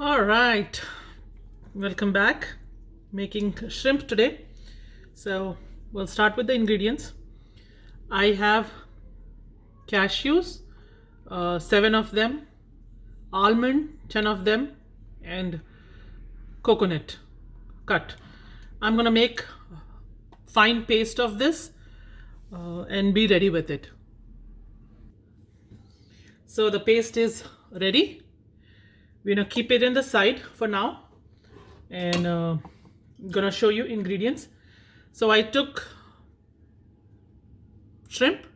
All right, welcome back. Making shrimp today. So we'll start with the ingredients. I have cashews, seven of them, almond, 10 of them, and coconut cut. I'm gonna make fine paste of this and be ready with it. So the paste is ready. We're gonna keep it in the side for now, and gonna show you ingredients. So I took shrimp.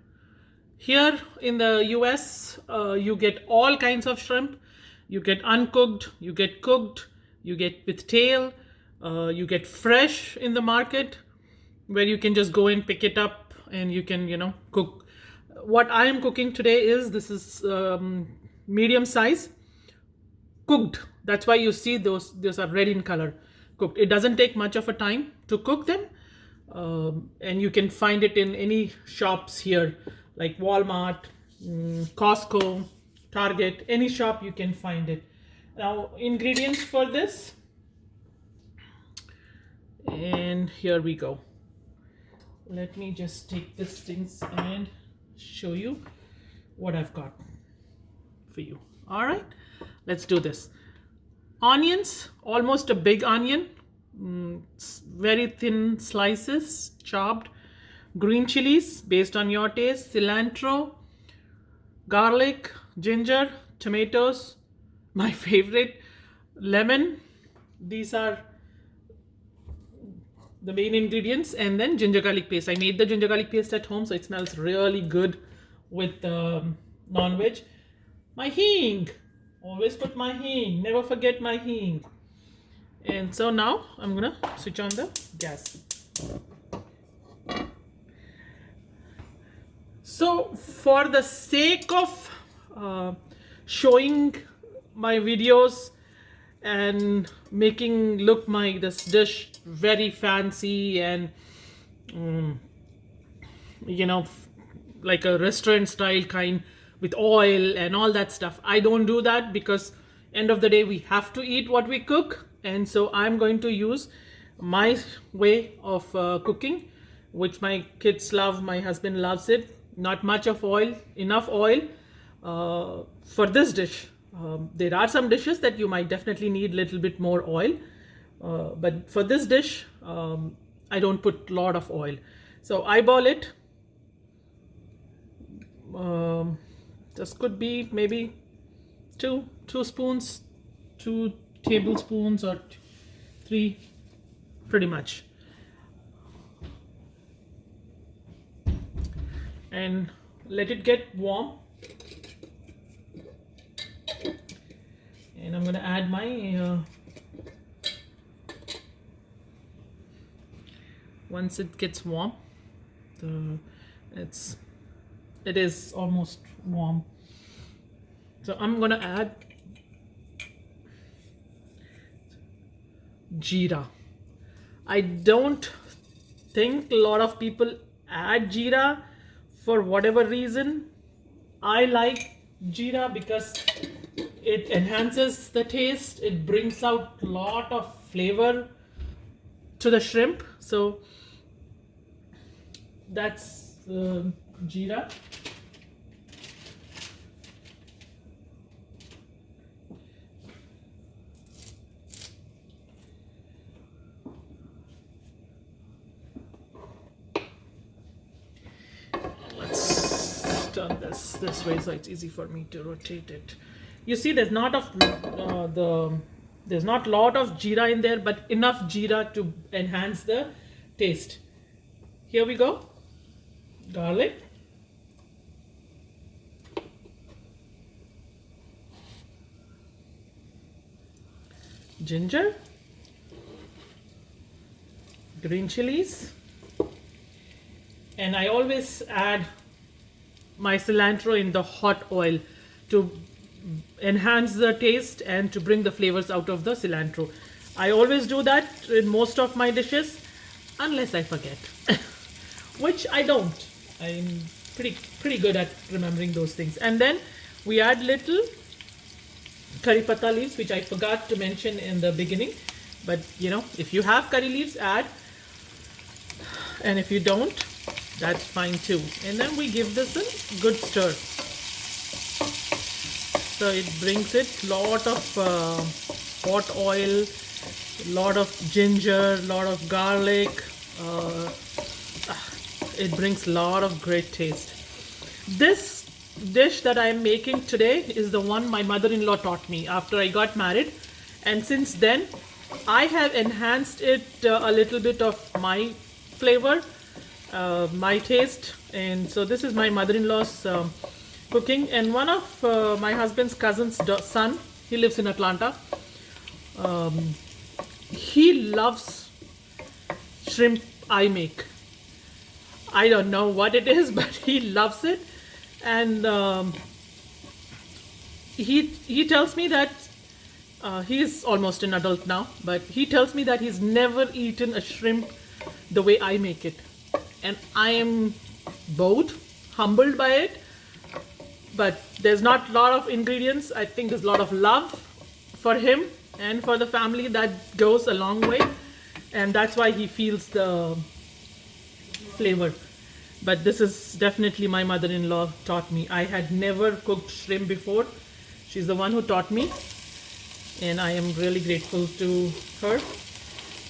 Here in the US, you get all kinds of shrimp. You get uncooked, you get cooked, you get with tail, you get fresh in the market where you can just go and pick it up and you can, cook. What I am cooking today is this is medium size cooked. That's why you see those are red in color, cooked. It doesn't take much of a time to cook them, and you can find it in any shops here like Walmart, Costco, Target, any shop you can find it. Now ingredients for this, and here we go. Let me just take this things and show you what I've got for you. All right, let's do this. Onions, almost a big onion, very thin slices, chopped. Green chilies, based on your taste. Cilantro, garlic, ginger, tomatoes, my favorite, lemon. These are the main ingredients, and then ginger garlic paste. I made the ginger garlic paste at home, so it smells really good with non-veg. My hing, always put my hing, never forget my hing. And so now I'm gonna switch on the gas. So for the sake of showing my videos and making look this dish very fancy and like a restaurant style kind with oil and all that stuff, I don't do that, because end of the day we have to eat what we cook. And so I'm going to use my way of cooking, which my kids love, my husband loves it. Not much of oil, enough oil for this dish. There are some dishes that you might definitely need a little bit more oil, but for this dish, I don't put a lot of oil. So eyeball it. This could be maybe two spoons, 2 tablespoons, or 3, pretty much. And let it get warm. And I'm going to add my once it gets warm, it is almost warm, so I'm going to add jeera. I don't think a lot of people add jeera. For whatever reason, I like jeera because it enhances the taste. It brings out a lot of flavor to the shrimp. So that's jeera. Turn this way so it's easy for me to rotate it. You see, there's not a lot of jeera in there, but enough jeera to enhance the taste. Here we go. Garlic, ginger, green chilies, and I always add my cilantro in the hot oil to enhance the taste and to bring the flavors out of the cilantro. I always do that in most of my dishes, unless I forget, which I don't. I'm pretty good at remembering those things. And then we add little curry pata leaves, which I forgot to mention in the beginning. But you know, if you have curry leaves, add, and if you don't, that's fine too. And then we give this a good stir. So it brings it lot of hot oil, lot of ginger, lot of garlic. It brings a lot of great taste. This dish that I am making today is the one my mother-in-law taught me after I got married, and since then I have enhanced it a little bit of my flavor, my taste. And so this is my mother-in-law's cooking. And one of my husband's cousin's son, he lives in Atlanta, he loves shrimp I make. I don't know what it is, but he loves it. And he tells me that he's almost an adult now, but he tells me that he's never eaten a shrimp the way I make it. And I am both humbled by it, but there's not a lot of ingredients. I think there's a lot of love for him and for the family that goes a long way, and that's why he feels the flavor. But this is definitely my mother-in-law taught me. I had never cooked shrimp before. She's the one who taught me, and I am really grateful to her.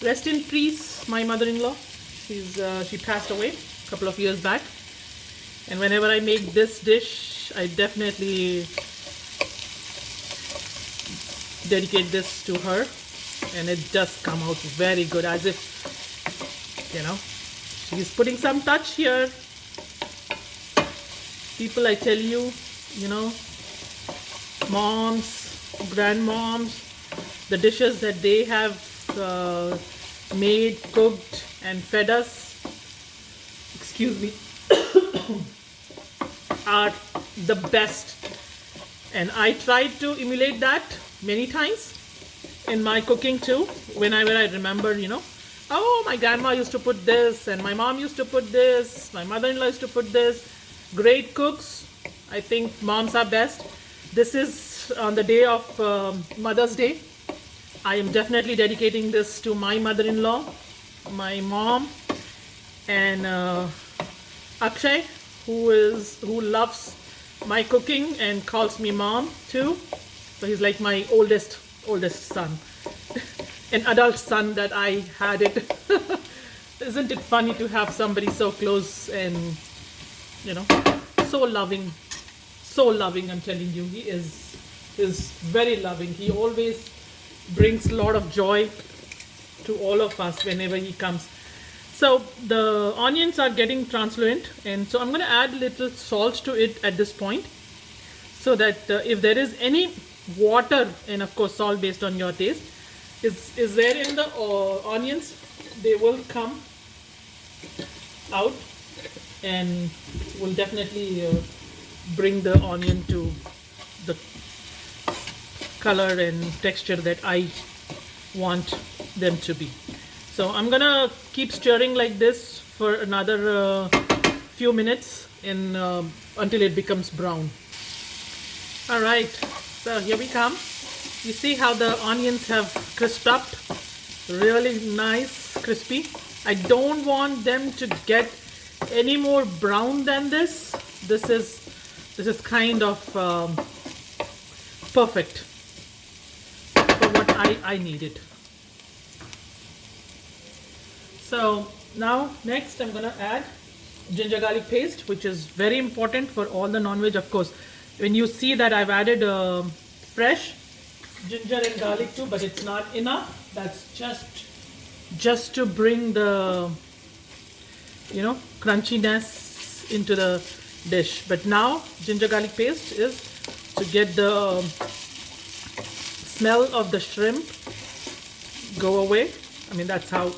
Rest in peace, my mother-in-law. She passed away a couple of years back, and whenever I make this dish, I definitely dedicate this to her, and it does come out very good, as if, you know, she's putting some touch here. People, I tell you, you know, moms, grandmoms, the dishes that they have made, cooked, and fed us, excuse me, are the best. And I tried to emulate that many times in my cooking too. Whenever I remember, you know, oh, my grandma used to put this, and my mom used to put this, my mother-in-law used to put this. Great cooks. I think moms are best. This is on the day of Mother's Day. I am definitely dedicating this to my mother-in-law, my mom, and Akshay, who loves my cooking and calls me mom too. So he's like my oldest son, an adult son that I had it. Isn't it funny to have somebody so close and, you know, so loving, so loving. I'm telling you, he is very loving. He always brings a lot of joy to all of us whenever he comes. So the onions are getting translucent, and so I'm going to add a little salt to it at this point, so that if there is any water, and of course salt based on your taste, is there in the onions, they will come out and will definitely bring the onion to the color and texture that I want them to be. So I'm gonna keep stirring like this for another few minutes until it becomes brown. All right, so here we come. You see how the onions have crisped up, really nice, crispy. I don't want them to get any more brown than this. This is kind of perfect for what I needed. So now next I'm gonna add ginger garlic paste, which is very important for all the non-veg. Of course, when you see that I've added fresh ginger and garlic too, but it's not enough. That's just to bring the, you know, crunchiness into the dish. But now ginger garlic paste is to get the smell of the shrimp go away. I mean, that's how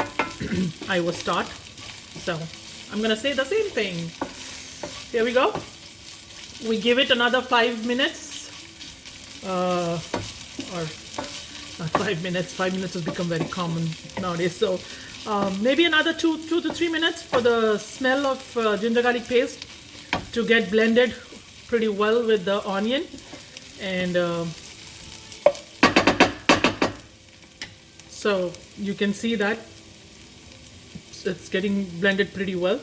I was taught. So I'm gonna say the same thing. Here we go. We give it another 5 minutes, or not 5 minutes. 5 minutes has become very common nowadays. So maybe another two to 3 minutes for the smell of ginger garlic paste to get blended pretty well with the onion. And So you can see that it's getting blended pretty well.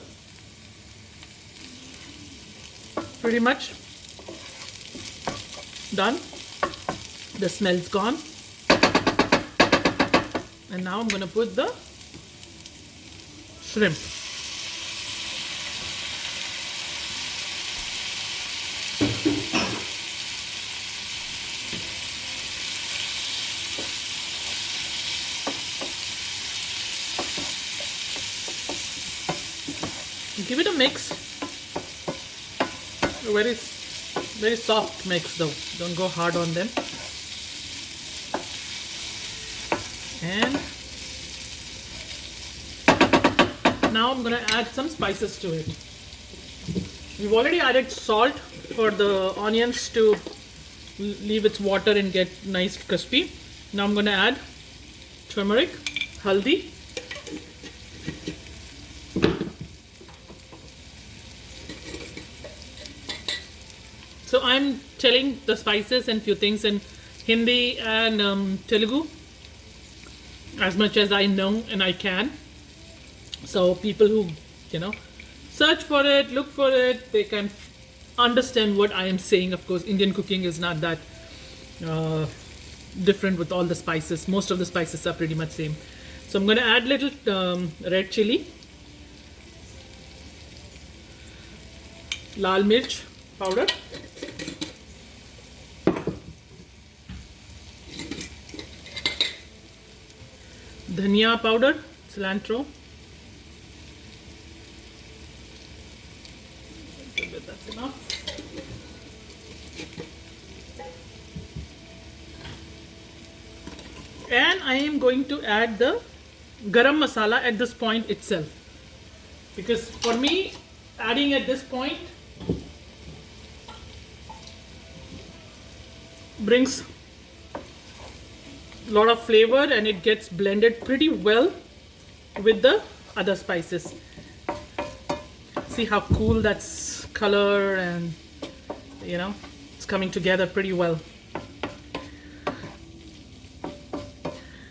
Pretty much done. The smell's gone. And now I'm going to put the shrimp. Give it a mix. A very soft mix though. Don't go hard on them. And now I'm going to add some spices to it. We've already added salt for the onions to leave its water and get nice crispy. Now I'm going to add turmeric, haldi, so I'm telling the spices and few things in Hindi and Telugu as much as I know and I can. So people who, search for it, look for it, they can understand what I am saying. Of course, Indian cooking is not that different with all the spices. Most of the spices are pretty much same. So I'm going to add little red chili, lal mirch powder, dhania powder, cilantro, that's enough. And I am going to add the garam masala at this point itself, because for me adding at this point brings a lot of flavor and it gets blended pretty well with the other spices. See how cool that's color, and it's coming together pretty well.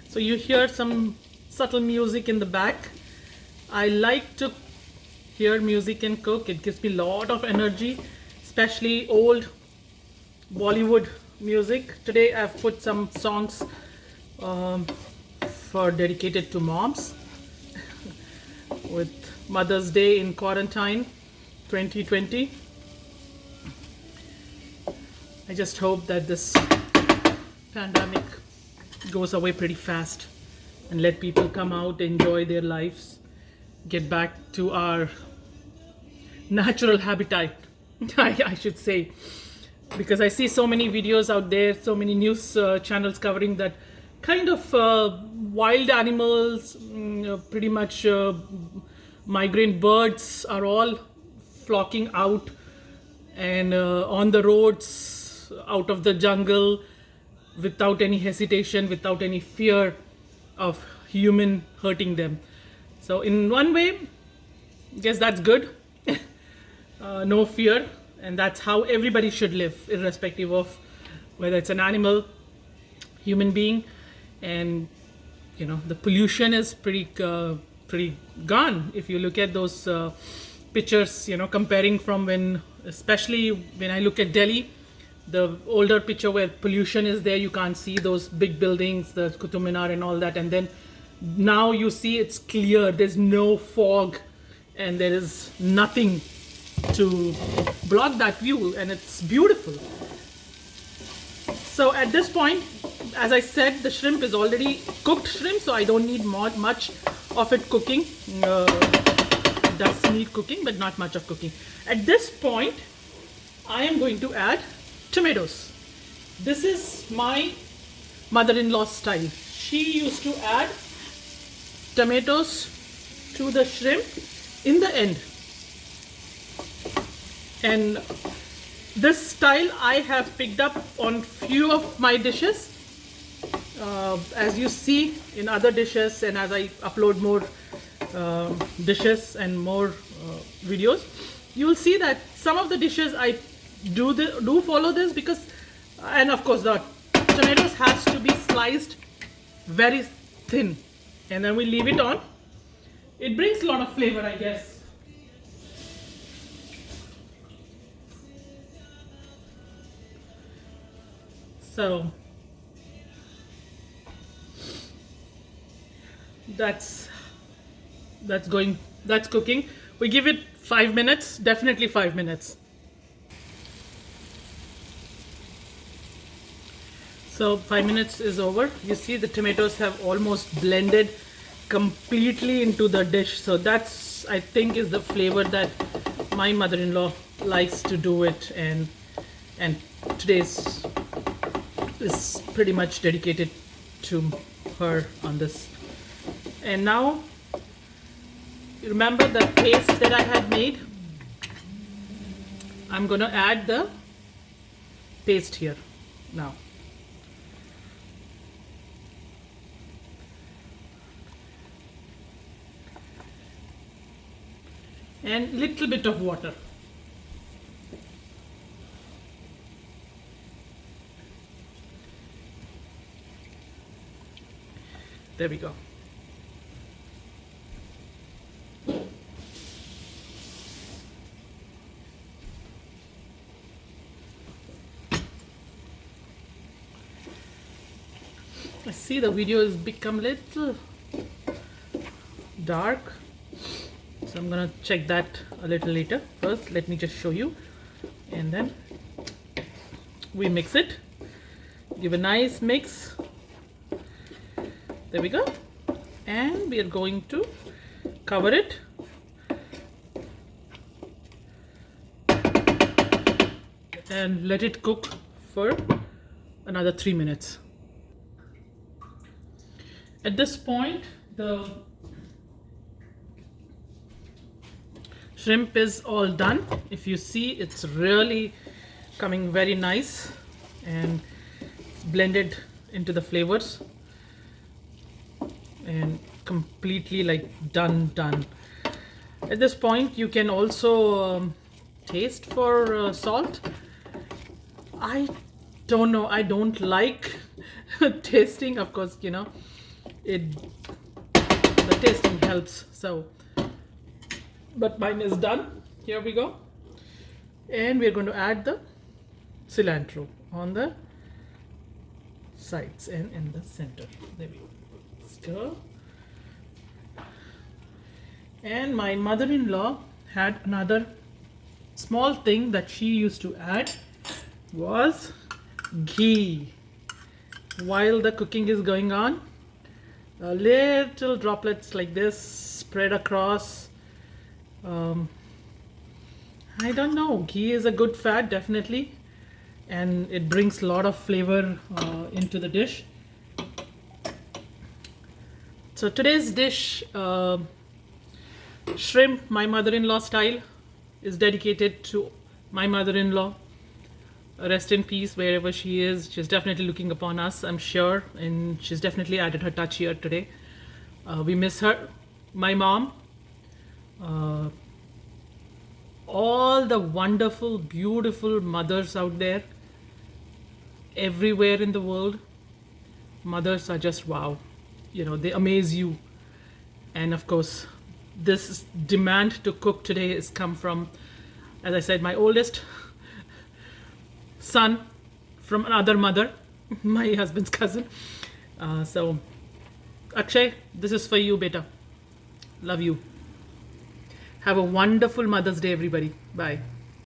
So you hear some subtle music in the back. I like to hear music and cook. It gives me a lot of energy, especially old Bollywood music. Today I've put some songs for dedicated to moms with Mother's Day in quarantine 2020. I just hope that this pandemic goes away pretty fast and let people come out, enjoy their lives, get back to our natural habitat, I should say, because I see so many videos out there, so many news channels covering that kind of wild animals, pretty much migrant birds are all flocking out and on the roads, out of the jungle, without any hesitation, without any fear of human hurting them. So in one way, I guess that's good. No fear, and that's how everybody should live, irrespective of whether it's an animal, human being. And the pollution is pretty gone. If you look at those pictures, comparing from especially when I look at Delhi, the older picture where pollution is there, you can't see those big buildings, the Qutub Minar and all that, and then now you see it's clear, there's no fog and there is nothing to block that view, and it's beautiful. So at this point, as I said, the shrimp is already cooked shrimp, so I don't need much of it cooking. It does need cooking, but not much of cooking. At this point, I am going to add tomatoes. This is my mother-in-law's style. She used to add tomatoes to the shrimp in the end. And this style I have picked up on few of my dishes. As you see in other dishes, and as I upload more dishes and more videos, you will see that some of the dishes I do follow this, because, and of course the tomatoes has to be sliced very thin, and then we leave it on. It brings a lot of flavor, I guess. So that's cooking. We give it 5 minutes, definitely 5 minutes. So 5 minutes is over. You see the tomatoes have almost blended completely into the dish. So that's, I think, is the flavor that my mother-in-law likes to do it, and today's is pretty much dedicated to her on this. And now, you remember the paste that I had made? I'm gonna add the paste here now. And little bit of water. There we go. I see the video has become little dark, so I'm gonna check that a little later. First, let me just show you, and then we mix it. Give a nice mix. There we go. And we are going to cover it. And let it cook for another 3 minutes. At this point, the shrimp is all done. If you see, it's really coming very nice and it's blended into the flavors and completely like done. At this point, you can also taste for salt. I don't know, I don't like tasting, of course, you know, the tasting helps. So, but mine is done. Here we go. And we're going to add the cilantro on the sides and in the center. There we go. Stir. And my mother-in-law had another small thing that she used to add was ghee. While the cooking is going on, little droplets like this spread across. I don't know, ghee is a good fat, definitely, and it brings a lot of flavor into the dish. So today's dish, shrimp, my mother-in-law style, is dedicated to my mother-in-law. Rest in peace wherever she is. She's definitely looking upon us, I'm sure, and she's definitely added her touch here today. We miss her. My mom, all the wonderful, beautiful mothers out there, everywhere in the world. Mothers are just wow. You know, they amaze you. And of course, this demand to cook today has come from, as I said, my oldest son from another mother, my husband's cousin. So, Akshay, this is for you, beta. Love you. Have a wonderful Mother's Day, everybody. Bye.